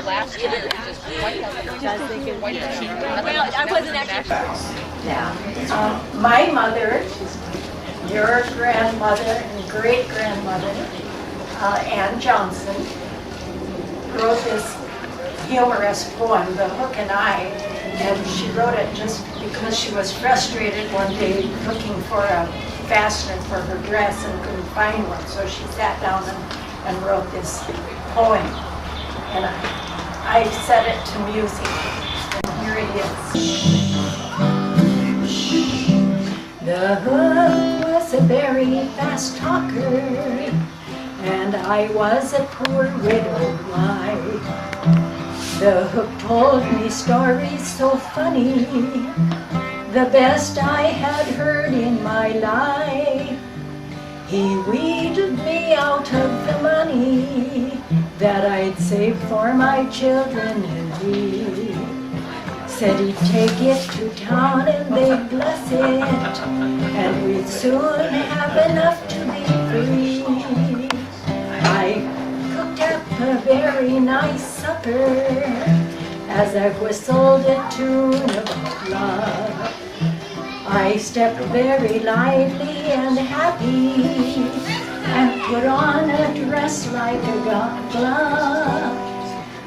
last year it was just white. Well, I wasn't actually. Yeah. My mother, your grandmother and great-grandmother, Ann Johnson, wrote this humorous poem, The Hook and I, and she wrote it just because she was frustrated one day looking for a fastener for her dress and couldn't find one, so she sat down and wrote this poem, and I set it to music, and here it is. The hook was a very fast talker, and I was a poor widowed wife. The hook told me stories so funny, the best I had heard in my life. He wheedled me out of the money that I'd saved for my children and me. Said he'd take it to town and they'd bless it, and we'd soon have enough to be free. I cooked up a very nice supper as I whistled a tune about love. I stepped very lively and happy and put on a dress like a glove.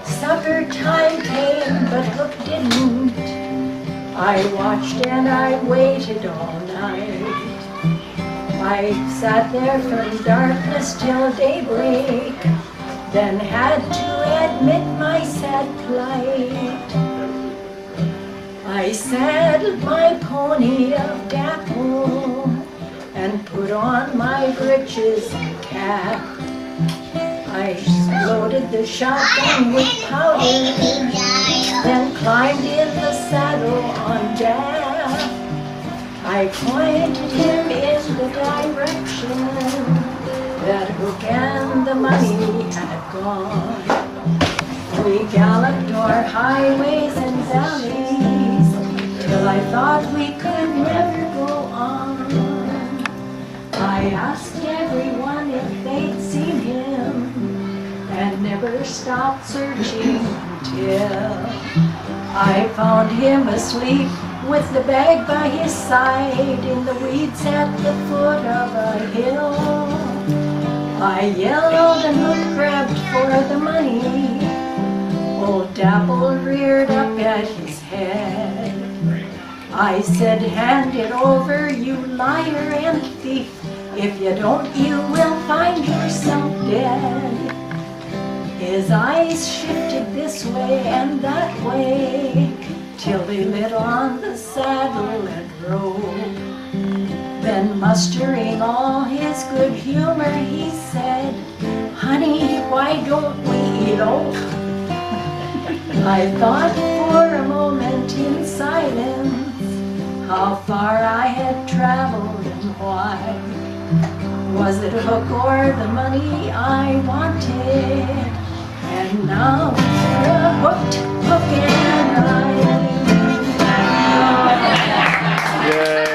Supper time came, but Hook didn't. I watched and I waited all night. I sat there from darkness till daybreak, then had to admit my sad plight. I saddled my pony of dapple and put on my breeches and cap. I loaded the shotgun with powder, then climbed in the saddle on Jack. I pointed him in the direction that Hook and the money had gone. We galloped o'er highways and valleys till I thought we could never go on. I asked everyone if they'd seen him and never stopped searching until I found him asleep with the bag by his side in the weeds at the foot of a hill. I yelled and Hook grabbed for the money. Old Dapple reared up at his head. I said, hand it over, you liar and thief. If you don't, you will find yourself dead. His eyes shifted this way and that way till they lit on the saddle and robe. Then mustering all his good humor, he said, honey, why don't we elope? I thought for a moment in silence how far I had traveled and why. Was it Hook or the money I wanted? And now we're hooked, Hook and I. Yay!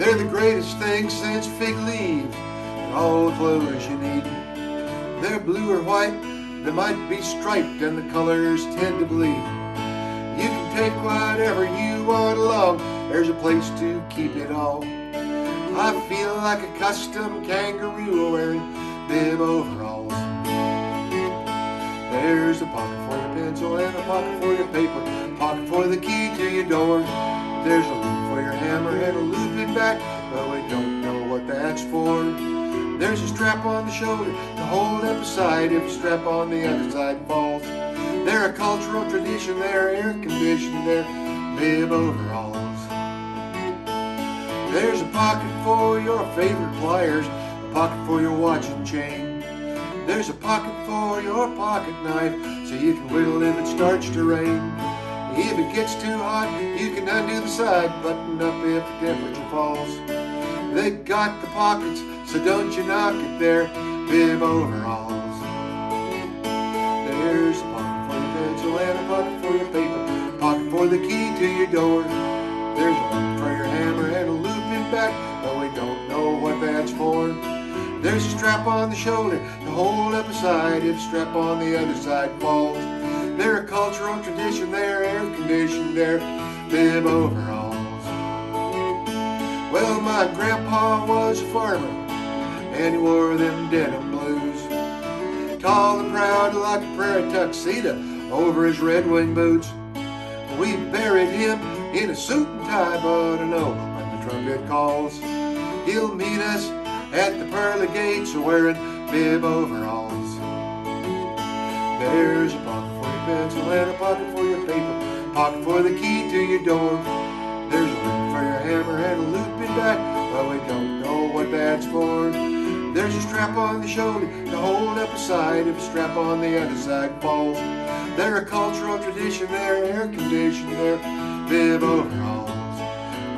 They're the greatest thing since fig leaves and all the clothes you need. They're blue or white, they might be striped, and the colors tend to bleed. You can take whatever you want along, there's a place to keep it all. I feel like a custom kangaroo wearing bib overalls. There's a pocket for your pencil and a pocket for your paper, pocket for the key to your door. There's a loop for your hammer and a looping back, but we don't know what that's for. There's a strap on the shoulder to hold up a side if a strap on the other side falls. They're a cultural tradition, they're air conditioned, they're bib overalls. There's a pocket for your favorite pliers, a pocket for your watch and chain. There's a pocket for your pocket knife, so you can whittle if it starts to rain. If it gets too hot, you can undo the side button up if the temperature falls. They got the pockets, so don't you knock it, they're bib overalls. There's a pocket for your pencil and a pocket for your paper, pocket for the key to your door. There's a loop for your hammer and a looping back, but we don't know what that's for. There's a strap on the shoulder to hold up a side if a strap on the other side falls. They're a cultural tradition, they're air conditioned, they're bib overalls. Well, my grandpa was a farmer, and he wore them denim blues. Tall and proud like a prairie tuxedo over his red wing boots. We buried him in a suit and tie, but I know when the trumpet calls, he'll meet us at the pearly gates wearing bib overalls. There's a pocket for your pencil and a pocket for your paper, pocket for the key to your door. There's a loop for your hammer and a looping back, but we don't know what that's for. There's a strap on the shoulder to hold up a side if a strap on the other side falls. They're a cultural tradition, they're air conditioned, they're bib overalls.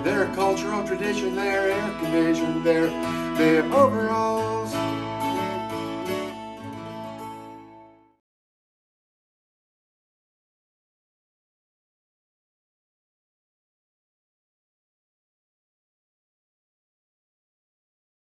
They're a cultural tradition, they're air conditioned, they're bib overalls.